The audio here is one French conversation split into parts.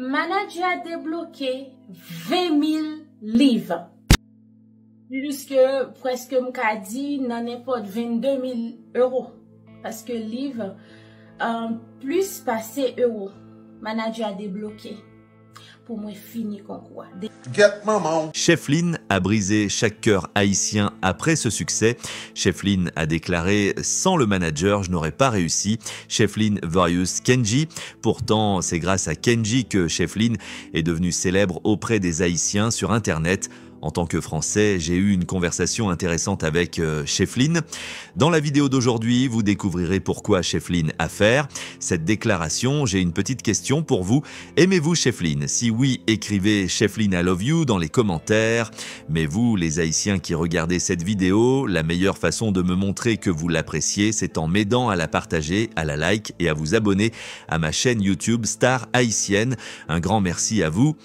Manager a débloqué 20 000 livres. Plus que presque m'ka dit dans n'importe 22 000 euros. Parce que livre, plus passé euros. Manager a débloqué. Pour moi, fini qu'on quoi. Chef Lin a brisé chaque cœur haïtien après ce succès. Chef Lin a déclaré « Sans le manager, je n'aurais pas réussi ». Chef Lin versus Kenji. Pourtant, c'est grâce à Kenji que Chef Lin est devenu célèbre auprès des Haïtiens sur Internet. En tant que Français, j'ai eu une conversation intéressante avec Chef Lin. Dans la vidéo d'aujourd'hui, vous découvrirez pourquoi Chef Lin a fait cette déclaration. J'ai une petite question pour vous. Aimez-vous Chef Lin? Si oui, écrivez Chef Lin I love you dans les commentaires. Mais vous, les Haïtiens qui regardez cette vidéo, la meilleure façon de me montrer que vous l'appréciez, c'est en m'aidant à la partager, à la like et à vous abonner à ma chaîne YouTube Star Haïtienne. Un grand merci à vous.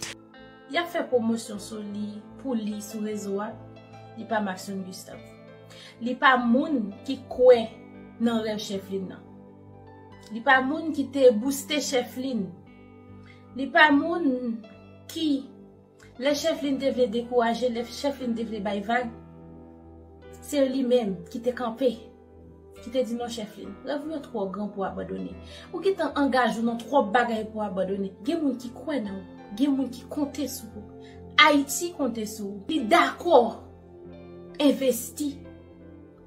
Il a fait promotion sur lui, pour lui sur réseau, il pas Maxime Gustave. Il pas moun qui croit dans rêve Chef Lin. Il pas moun qui te boosté Chef Lin. Il pas moun qui le Chef Lin devait décourager, le Chef Lin devait bay vague. C'est lui-même qui te campé. Qui te dit non Chef Lin, rêve est trop grand pour abandonner. Ou qui t'engage dans trop bagaille pour abandonner. Gen moun qui croit dans gen moun qui compte sur vous. Haïti compte sur vous. Li d'accord investi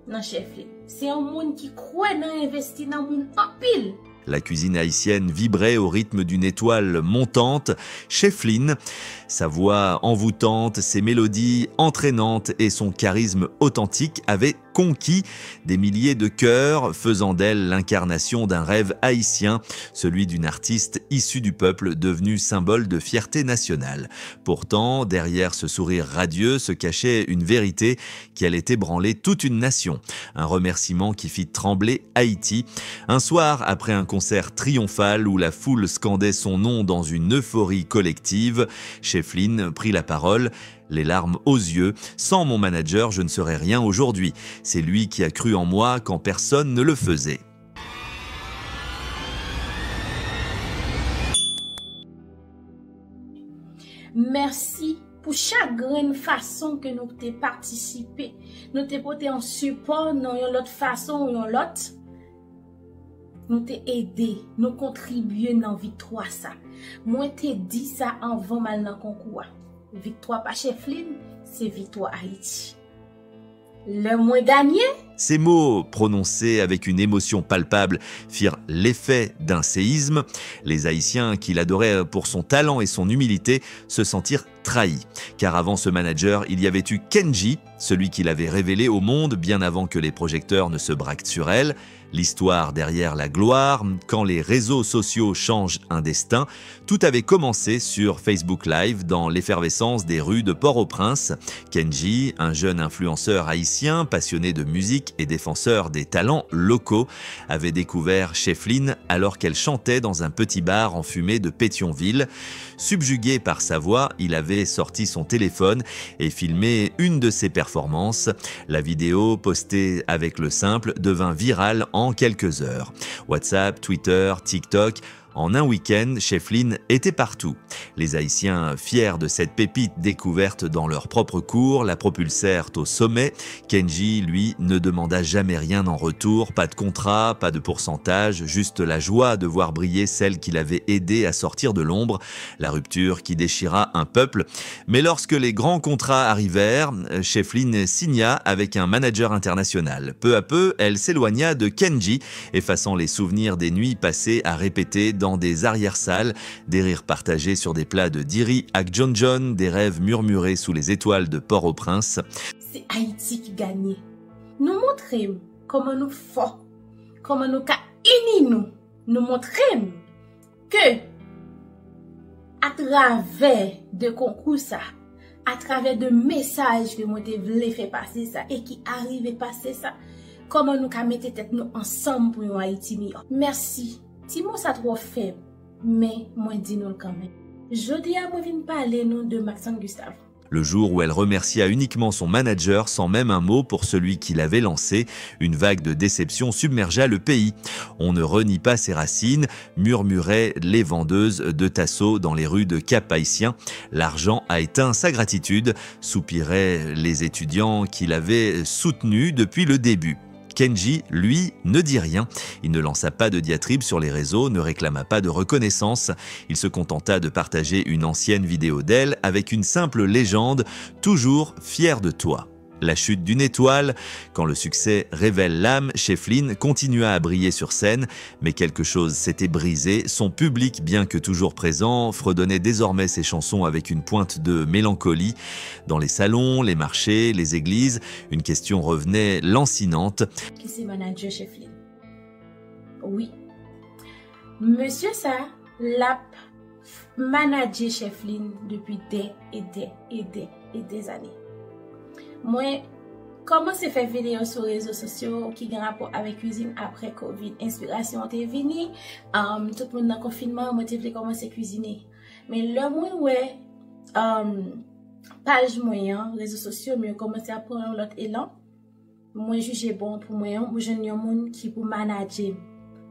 dans Chef Lin. C'est un monde qui croit dans investi dans moun en pile. La cuisine haïtienne vibrait au rythme d'une étoile montante. Chef Lin, sa voix envoûtante, ses mélodies entraînantes et son charisme authentique avaient conquis des milliers de cœurs, faisant d'elle l'incarnation d'un rêve haïtien, celui d'une artiste issue du peuple devenue symbole de fierté nationale. Pourtant, derrière ce sourire radieux se cachait une vérité qui allait ébranler toute une nation. Un remerciement qui fit trembler Haïti. Un soir, après un concert triomphal où la foule scandait son nom dans une euphorie collective, Chef Lin prit la parole. Les larmes aux yeux. Sans mon manager, je ne serais rien aujourd'hui. C'est lui qui a cru en moi quand personne ne le faisait. Merci pour chaque grande façon que nous t'ai participé. Nous t'ai porté en support dans une autre façon ou une autre. Nous t'ai aidé, nous contribué dans la victoire ça. Moi t'ai dit ça avant mal dans le concours. Victoire pas Chef Lin, c'est victoire Haïti. Le moins gagné. Ces mots, prononcés avec une émotion palpable, firent l'effet d'un séisme. Les Haïtiens, qui l'adoraient pour son talent et son humilité, se sentirent trahis. Car avant ce manager, il y avait eu Kenji, celui qui l'avait révélé au monde bien avant que les projecteurs ne se braquent sur elle. L'histoire derrière la gloire, quand les réseaux sociaux changent un destin, tout avait commencé sur Facebook Live dans l'effervescence des rues de Port-au-Prince. Kenji, un jeune influenceur haïtien passionné de musique et défenseur des talents locaux, avait découvert Chef Lin alors qu'elle chantait dans un petit bar enfumé de Pétionville. Subjugué par sa voix, il avait sorti son téléphone et filmé une de ses performances. La vidéo, postée avec le simple, devint virale en quelques heures. WhatsApp, Twitter, TikTok... En un week-end, Chef Lin était partout. Les Haïtiens, fiers de cette pépite découverte dans leur propre cours, la propulsèrent au sommet. Kenji, lui, ne demanda jamais rien en retour, pas de contrat, pas de pourcentage, juste la joie de voir briller celle qui l'avait aidé à sortir de l'ombre, la rupture qui déchira un peuple. Mais lorsque les grands contrats arrivèrent, Chef Lin signa avec un manager international. Peu à peu, elle s'éloigna de Kenji, effaçant les souvenirs des nuits passées à répéter dans des arrière-salles, des rires partagés sur des plats de diri avec John John, des rêves murmurés sous les étoiles de Port-au-Prince. C'est Haïti qui gagne. Nous montrons comment nous forts, comment nous unis nous montrons que à travers de concours ça, à travers de messages que moi voulais faire passer ça et qui arrivent à passer ça, comment nous mettre tête nous ensemble pour un Haïti meilleur. Merci. Si moi ça trop faible, mais moi dis nous quand même. Je dis à moi vinn parler nous de Maxime Gustave. Le jour où elle remercia uniquement son manager sans même un mot pour celui qui l'avait lancé, une vague de déception submergea le pays. On ne renie pas ses racines, murmuraient les vendeuses de Tasso dans les rues de Cap-Haïtien. L'argent a éteint sa gratitude, soupiraient les étudiants qui l'avaient soutenu depuis le début. Kenji, lui, ne dit rien. Il ne lança pas de diatribe sur les réseaux, ne réclama pas de reconnaissance. Il se contenta de partager une ancienne vidéo d'elle avec une simple légende « Toujours fier de toi ». La chute d'une étoile, quand le succès révèle l'âme, Schieffelin continua à briller sur scène, mais quelque chose s'était brisé. Son public, bien que toujours présent, fredonnait désormais ses chansons avec une pointe de mélancolie. Dans les salons, les marchés, les églises, une question revenait lancinante. Qui c'est manager Schieffelin? Oui. Monsieur ça, l'a managé Schieffelin depuis des années. Moi, comment se fait vidéo sur les réseaux sociaux qui ont rapport avec cuisine après Covid? Inspiration est venue, tout le monde dans le confinement, moi, je commencer à cuisiner. Mais le moins, ouais, page moyen, réseaux sociaux, mais commencé à prendre l'autre élan. Moi, jugé bon pour moi, je n'ai un monde qui pour manager.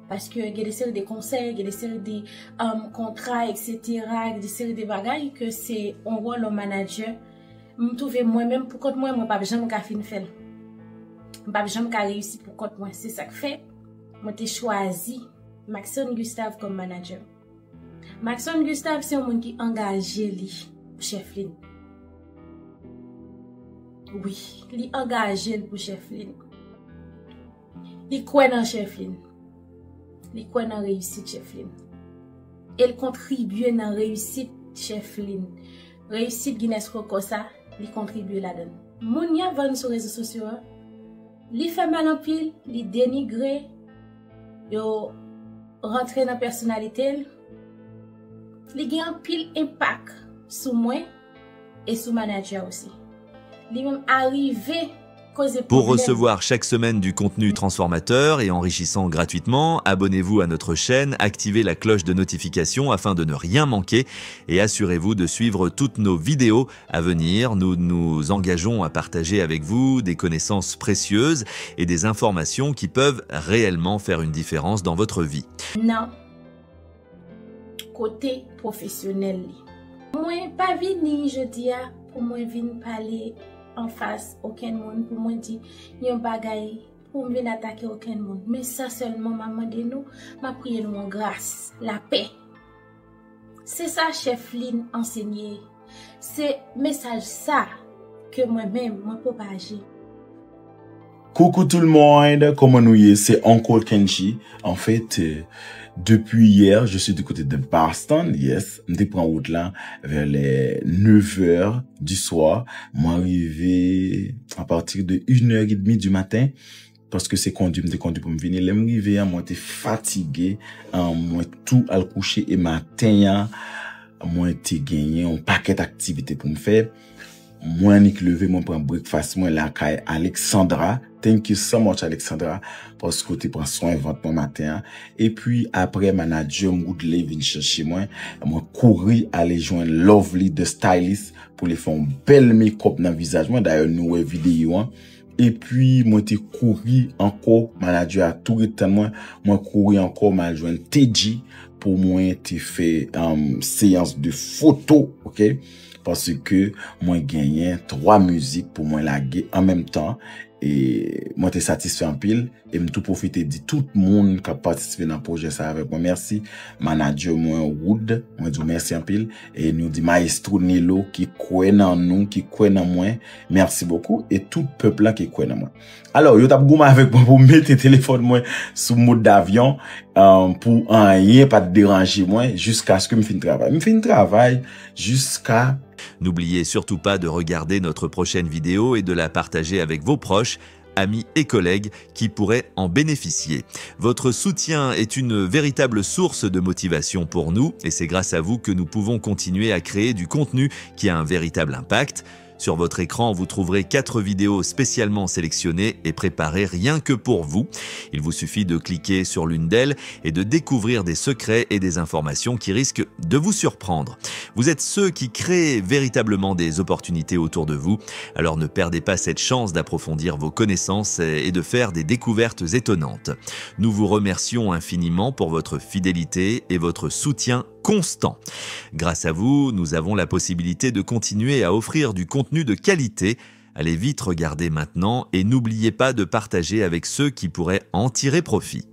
Parce que il y a des séries de conseils, il y a des séries de contrats, etc., des séries de bagages que c'est on voit le manager. Je trouve moi-même pour compte moi, je ne peux jamais faire. Je ne peux jamais réussir pour compte moi. C'est ça que fait. Moi, j'ai choisi Maxon Gustave comme manager. Maxon Gustave, c'est un monde qui est engagé, Schieffelin. Oui, il est engagé pour Schieffelin. Il croit dans Schieffelin. Il croit dans la réussite Schieffelin. Il contribue dans la réussite Schieffelin. Réussite Guinness Record ça, il contribue là-dedans. Mounia vend sur les réseaux sociaux, il fait mal en pile, il dénigre, il rentre dans la personnalité, il a un pile impact sur moi et sur le manager aussi. Il même arrivé causer Pour problème. recevoir chaque semaine du contenu transformateur et enrichissant gratuitement, abonnez-vous à notre chaîne, activez la cloche de notification afin de ne rien manquer et assurez-vous de suivre toutes nos vidéos à venir. Nous nous engageons à partager avec vous des connaissances précieuses et des informations qui peuvent réellement faire une différence dans votre vie. Non. Côté professionnel. Moi, pas vini, je dis, pour moi, venir parler en face aucun monde pour moi dire y a un bagay pour venir attaquer aucun monde, mais ça seulement maman de nous m'a prié nous en grâce la paix. C'est ça Schieffelin enseigné, c'est message ça que moi-même moi propager. Coucou tout le monde, comment nous y est? C'est Uncle Kenji. En fait, depuis hier, je suis du côté de Boston, yes. Je prends route là vers les 9h du soir. Moi arrivé à partir de 1h30 du matin parce que c'est conduit pour me venir. Là m'arrivé, moi j'étais fatigué, moi tout à le coucher et matin, moi j'étais gagné un paquet d'activités pour me faire. Moi, Nick levé, moi, prends breakfast, moi, la caille Alexandra. Thank you so much, Alexandra, parce que tu prends soin de mon matin. Et puis, après, manager, Woodley vient chercher moi. Moi, courir, aller joindre Lovely, de stylist, pour les faire un bel make-up dans le visage. Moi, d'ailleurs, nous, vidéo, hein. Et puis, moi, t'ai couru encore, manager a tout le temps, moi, couru encore, m'a joindre TG, pour moi, t'ai fait, séance de photos, ok? Parce que moi gagné 3 musiques pour moi laguer en même temps et moi t'es satisfait en pile et me tout profiter de tout le monde qui a participé dans le projet ça avec moi. Merci manager moi Wood, moi dis merci en pile et nous dit maestro Nilo qui croit dans nous, qui croit dans moi. Merci beaucoup et tout le peuple là qui croit dans moi. Alors yo t'a gouma avec moi pour mettre téléphone moi sous mode d'avion pour rien pas te déranger moi jusqu'à ce que me fin travail. Me fin travail jusqu'à. N'oubliez surtout pas de regarder notre prochaine vidéo et de la partager avec vos proches, amis et collègues qui pourraient en bénéficier. Votre soutien est une véritable source de motivation pour nous et c'est grâce à vous que nous pouvons continuer à créer du contenu qui a un véritable impact. Sur votre écran, vous trouverez 4 vidéos spécialement sélectionnées et préparées rien que pour vous. Il vous suffit de cliquer sur l'une d'elles et de découvrir des secrets et des informations qui risquent de vous surprendre. Vous êtes ceux qui créent véritablement des opportunités autour de vous, alors ne perdez pas cette chance d'approfondir vos connaissances et de faire des découvertes étonnantes. Nous vous remercions infiniment pour votre fidélité et votre soutien constant. Grâce à vous, nous avons la possibilité de continuer à offrir du contenu de qualité. Allez vite regarder maintenant et n'oubliez pas de partager avec ceux qui pourraient en tirer profit.